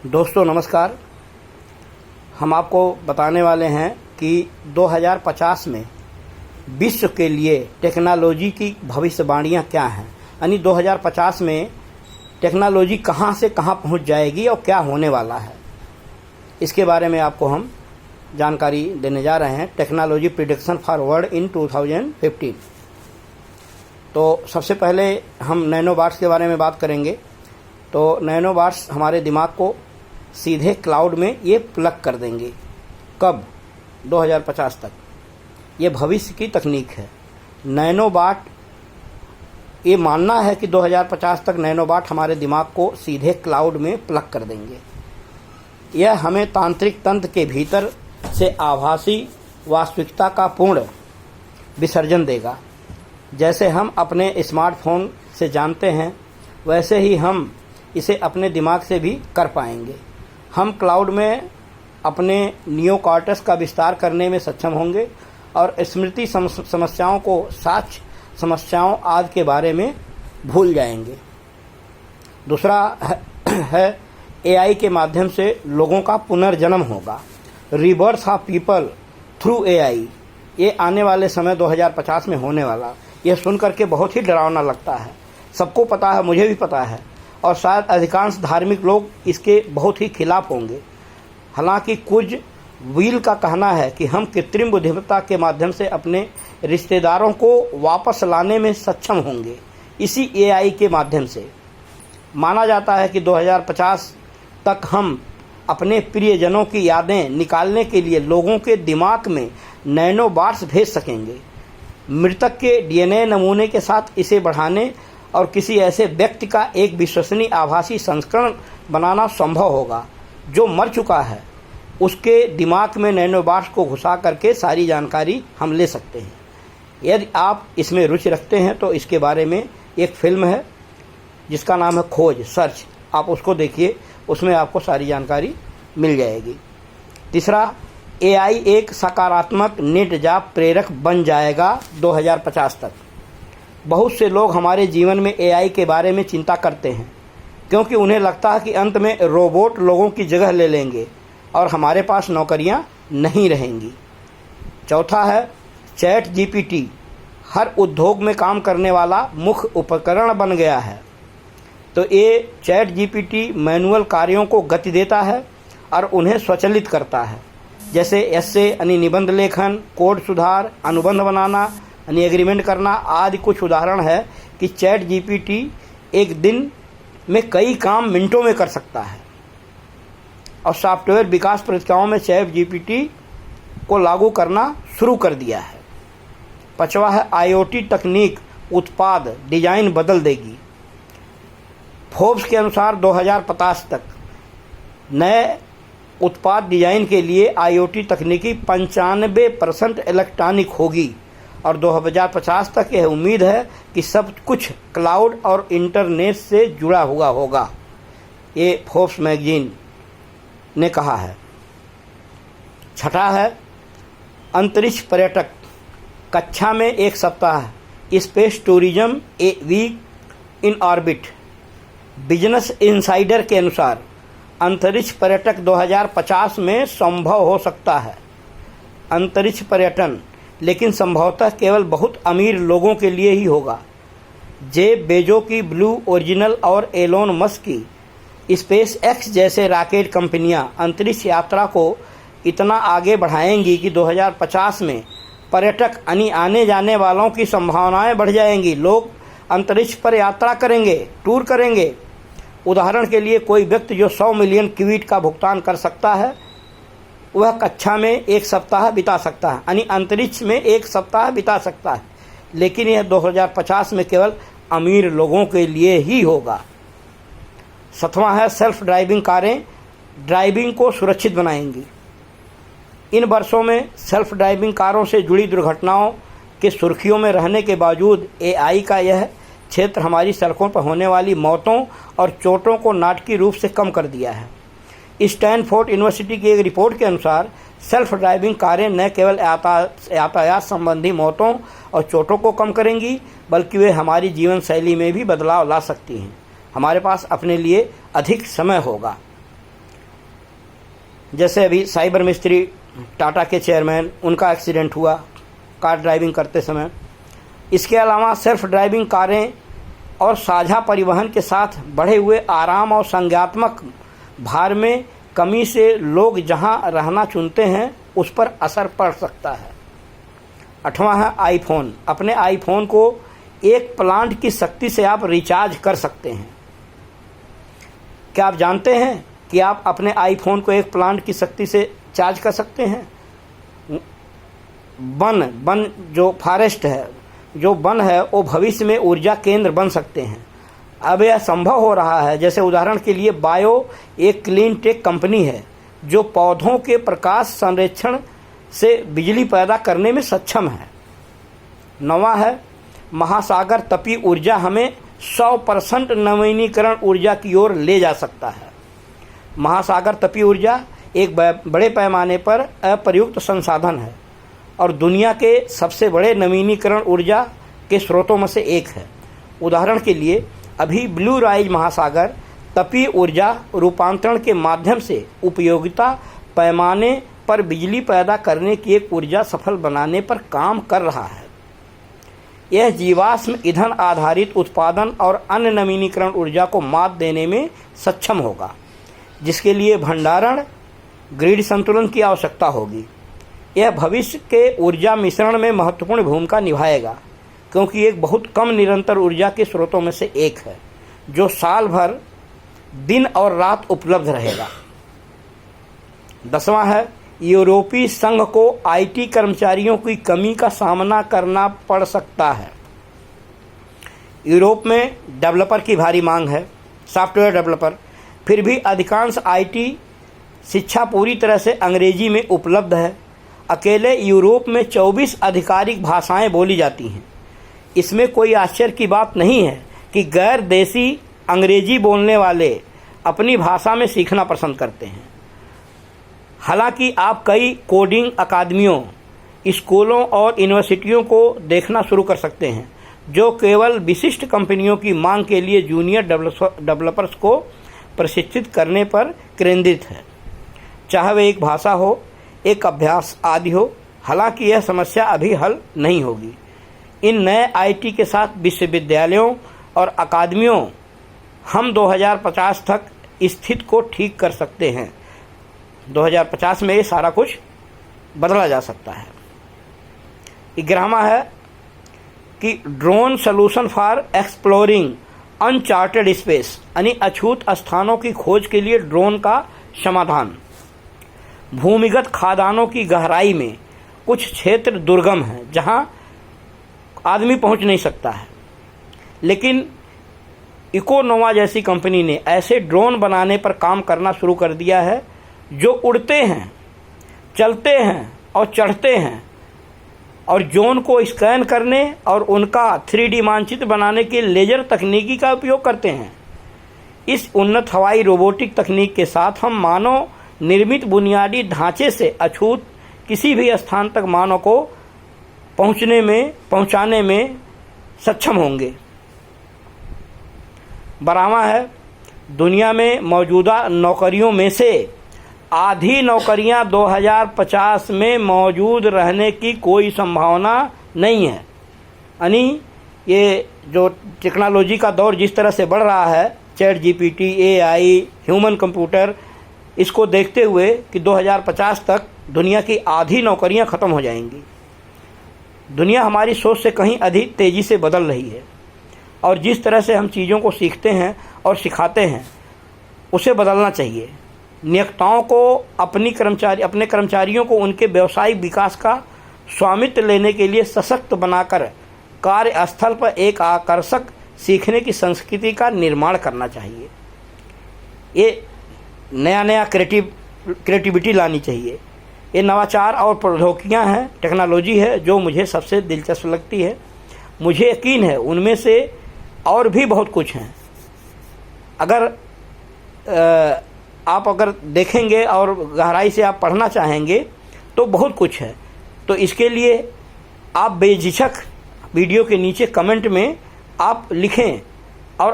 दोस्तों नमस्कार। हम आपको बताने वाले हैं कि 2050 में विश्व के लिए टेक्नोलॉजी की भविष्यवाणियाँ क्या हैं, यानी 2050 में टेक्नोलॉजी कहाँ से कहाँ पहुँच जाएगी और क्या होने वाला है, इसके बारे में आपको हम जानकारी देने जा रहे हैं। Technology prediction for world in 2015। तो सबसे पहले हम नैनोबाट्स के बारे में बात करेंगे। तो नैनोबाट्स हमारे दिमाग को सीधे क्लाउड में ये प्लग कर देंगे। कब? 2050 तक। ये भविष्य की तकनीक है। नैनोबाट, ये मानना है कि 2050 तक नैनोबाट हमारे दिमाग को सीधे क्लाउड में प्लग कर देंगे। यह हमें तांत्रिक तंत्र के भीतर से आभासी वास्तविकता का पूर्ण विसर्जन देगा। जैसे हम अपने स्मार्टफोन से जानते हैं, वैसे ही हम इसे अपने दिमाग से भी कर पाएंगे। हम क्लाउड में अपने नियोकॉर्टेक्स का विस्तार करने में सक्षम होंगे और स्मृति समस्याओं को साक्ष्य समस्याओं आदि के बारे में भूल जाएंगे। दूसरा है एआई के माध्यम से लोगों का पुनर्जन्म होगा। Rebirth of people through AI, ये आने वाले समय 2050 में होने वाला। यह सुनकर के बहुत ही डरावना लगता है। सबको पता है, मुझे भी पता है, और शायद अधिकांश धार्मिक लोग इसके बहुत ही खिलाफ होंगे। हालांकि कुछ व्हील का कहना है कि हम कृत्रिम बुद्धिमत्ता के माध्यम से अपने रिश्तेदारों को वापस लाने में सक्षम होंगे, इसी एआई के माध्यम से। माना जाता है कि 2050 तक हम अपने प्रियजनों की यादें निकालने के लिए लोगों के दिमाग में नैनोबाट्स भेज सकेंगे। मृतक के डीएनए नमूने के साथ इसे बढ़ाने और किसी ऐसे व्यक्ति का एक विश्वसनीय आभासी संस्करण बनाना संभव होगा जो मर चुका है। उसके दिमाग में नैनोबाट्स को घुसा करके सारी जानकारी हम ले सकते हैं। यदि आप इसमें रुचि रखते हैं तो इसके बारे में एक फिल्म है जिसका नाम है खोज, सर्च। आप उसको देखिए, उसमें आपको सारी जानकारी मिल जाएगी। तीसरा, एआई एक सकारात्मक नेट जाप प्रेरक बन जाएगा 2050 तक। बहुत से लोग हमारे जीवन में एआई के बारे में चिंता करते हैं क्योंकि उन्हें लगता है कि अंत में रोबोट लोगों की जगह ले लेंगे और हमारे पास नौकरियां नहीं रहेंगी। चौथा है चैट जीपीटी हर उद्योग में काम करने वाला मुख्य उपकरण बन गया है। तो ये चैट जीपीटी मैनुअल कार्यों को गति देता है और उन्हें स्वचालित करता है, जैसे एस्से यानी निबंध लेखन, कोड सुधार, अनुबंध बनाना यानी एग्रीमेंट करना आदि। कुछ उदाहरण है कि चैट जीपीटी एक दिन में कई काम मिनटों में कर सकता है और सॉफ्टवेयर विकास प्रक्रियाओं में चैट जीपीटी को लागू करना शुरू कर दिया है। पांचवा है आईओटी तकनीक उत्पाद डिजाइन बदल देगी। फोर्ब्स के अनुसार 2050 तक नए उत्पाद डिजाइन के लिए आईओटी तकनीकी 95% इलेक्ट्रॉनिक होगी और 2050 तक यह उम्मीद है कि सब कुछ क्लाउड और इंटरनेट से जुड़ा हुआ होगा, ये फोर्ब्स मैगजीन ने कहा है। छठा है अंतरिक्ष पर्यटक कक्षा में एक सप्ताह, space tourism a week in orbit. Business insider के अनुसार अंतरिक्ष पर्यटक 2050 में संभव हो सकता है। अंतरिक्ष पर्यटन लेकिन संभवतः केवल बहुत अमीर लोगों के लिए ही होगा। जेफ बेजो की ब्लू ओरिजिनल और एलोन मस्क की स्पेस एक्स जैसे रॉकेट कंपनियां अंतरिक्ष यात्रा को इतना आगे बढ़ाएंगी कि 2050 में पर्यटक यानी आने जाने वालों की संभावनाएं बढ़ जाएंगी। लोग अंतरिक्ष पर यात्रा करेंगे, टूर करेंगे। उदाहरण के लिए कोई व्यक्ति जो 100 मिलियन क्विट का भुगतान कर सकता है वह कक्षा में एक सप्ताह बिता सकता है, यानी अंतरिक्ष में एक सप्ताह बिता सकता है। लेकिन यह 2050 में केवल अमीर लोगों के लिए ही होगा। सातवां है सेल्फ ड्राइविंग कारें ड्राइविंग को सुरक्षित बनाएंगी। इन वर्षों में सेल्फ ड्राइविंग कारों से जुड़ी दुर्घटनाओं के सुर्खियों में रहने के बावजूद एआई का यह क्षेत्र हमारी सड़कों पर होने वाली मौतों और चोटों को नाटकीय रूप से कम कर दिया है। स्टैनफोर्ड यूनिवर्सिटी की एक रिपोर्ट के अनुसार सेल्फ ड्राइविंग कारें न केवल यातायात संबंधी मौतों और चोटों को कम करेंगी बल्कि वे हमारी जीवन शैली में भी बदलाव ला सकती हैं। हमारे पास अपने लिए अधिक समय होगा। जैसे अभी साइबर मिस्त्री टाटा के चेयरमैन, उनका एक्सीडेंट हुआ कार ड्राइविंग करते समय। इसके अलावा सेल्फ ड्राइविंग कारें और साझा परिवहन के साथ बढ़े हुए आराम और संज्ञात्मक भार में कमी से लोग जहां रहना चुनते हैं उस पर असर पड़ सकता है। 8वां है आईफोन। अपने आईफोन को एक प्लांट की शक्ति से आप रिचार्ज कर सकते हैं। क्या आप जानते हैं कि आप अपने आईफोन को एक प्लांट की शक्ति से चार्ज कर सकते हैं? वन जो फॉरेस्ट है, जो वन है, वो भविष्य में ऊर्जा केंद्र बन सकते हैं। अब यह संभव हो रहा है। जैसे उदाहरण के लिए बायो एक क्लीन टेक कंपनी है जो पौधों के प्रकाश संरक्षण से बिजली पैदा करने में सक्षम है। 9वां है महासागर तपीय ऊर्जा हमें 100% नवीनीकरण ऊर्जा की ओर ले जा सकता है। महासागर तपीय ऊर्जा एक बड़े पैमाने पर अप्रयुक्त संसाधन है और दुनिया के सबसे बड़े नवीनीकरण ऊर्जा के स्रोतों में से एक है। उदाहरण के लिए अभी ब्लू राइज महासागर तपीय ऊर्जा रूपांतरण के माध्यम से उपयोगिता पैमाने पर बिजली पैदा करने की एक ऊर्जा सफल बनाने पर काम कर रहा है। यह जीवाश्म ईंधन आधारित उत्पादन और अन्य नवीनीकरण ऊर्जा को मात देने में सक्षम होगा, जिसके लिए भंडारण ग्रिड संतुलन की आवश्यकता होगी। यह भविष्य के ऊर्जा मिश्रण में महत्वपूर्ण भूमिका निभाएगा क्योंकि एक बहुत कम निरंतर ऊर्जा के स्रोतों में से एक है जो साल भर दिन और रात उपलब्ध रहेगा। 10वां है यूरोपीय संघ को आईटी कर्मचारियों की कमी का सामना करना पड़ सकता है। यूरोप में डेवलपर की भारी मांग है, सॉफ्टवेयर डेवलपर। फिर भी अधिकांश आईटी शिक्षा पूरी तरह से अंग्रेजी में उपलब्ध है। अकेले यूरोप में 24 आधिकारिक भाषाएं बोली जाती हैं। इसमें कोई आश्चर्य की बात नहीं है कि गैर देशी अंग्रेजी बोलने वाले अपनी भाषा में सीखना पसंद करते हैं। हालांकि आप कई कोडिंग अकादमियों, स्कूलों और यूनिवर्सिटियों को देखना शुरू कर सकते हैं जो केवल विशिष्ट कंपनियों की मांग के लिए जूनियर डेवलपर्स को प्रशिक्षित करने पर केंद्रित है, चाहे वह एक भाषा हो, एक अभ्यास आदि हो। हालांकि यह समस्या अभी हल नहीं होगी। इन नए आईटी के साथ विश्वविद्यालयों और अकादमियों हम 2050 तक स्थिति को ठीक कर सकते हैं। 2050 में ये सारा कुछ बदला जा सकता है। 11वां है कि drone solution for exploring uncharted space, यानी अछूत स्थानों की खोज के लिए ड्रोन का समाधान। भूमिगत खादानों की गहराई में कुछ क्षेत्र दुर्गम हैं जहां आदमी पहुंच नहीं सकता है, लेकिन इकोनोवा जैसी कंपनी ने ऐसे ड्रोन बनाने पर काम करना शुरू कर दिया है जो उड़ते हैं, चलते हैं और चढ़ते हैं और जोन को स्कैन करने और उनका 3D मानचित्र बनाने के लेजर तकनीकी का उपयोग करते हैं। इस उन्नत हवाई रोबोटिक तकनीक के साथ हम मानव निर्मित बुनियादी ढांचे से अछूत किसी भी स्थान तक मानव को पहुंचाने में सक्षम होंगे। 12वां है दुनिया में मौजूदा नौकरियों में से आधी नौकरियां 2050 में मौजूद रहने की कोई संभावना नहीं है। यानी ये जो टेक्नोलॉजी का दौर जिस तरह से बढ़ रहा है, chat GPT, AI, human computer, इसको देखते हुए कि 2050 तक दुनिया की आधी नौकरियां ख़त्म हो जाएंगी। दुनिया हमारी सोच से कहीं अधिक तेज़ी से बदल रही है और जिस तरह से हम चीज़ों को सीखते हैं और सिखाते हैं उसे बदलना चाहिए। नियोक्ताओं को अपने कर्मचारियों को उनके व्यावसायिक विकास का स्वामित्व लेने के लिए सशक्त बनाकर कार्यस्थल पर एक आकर्षक सीखने की संस्कृति का निर्माण करना चाहिए। ये नया क्रिएटिविटी लानी चाहिए। ये नवाचार और प्रौद्योगिकियाँ हैं, टेक्नोलॉजी है जो मुझे सबसे दिलचस्प लगती है। मुझे यकीन है उनमें से और भी बहुत कुछ हैं। अगर आप देखेंगे और गहराई से आप पढ़ना चाहेंगे तो बहुत कुछ है। तो इसके लिए आप बेझिझक वीडियो के नीचे कमेंट में आप लिखें और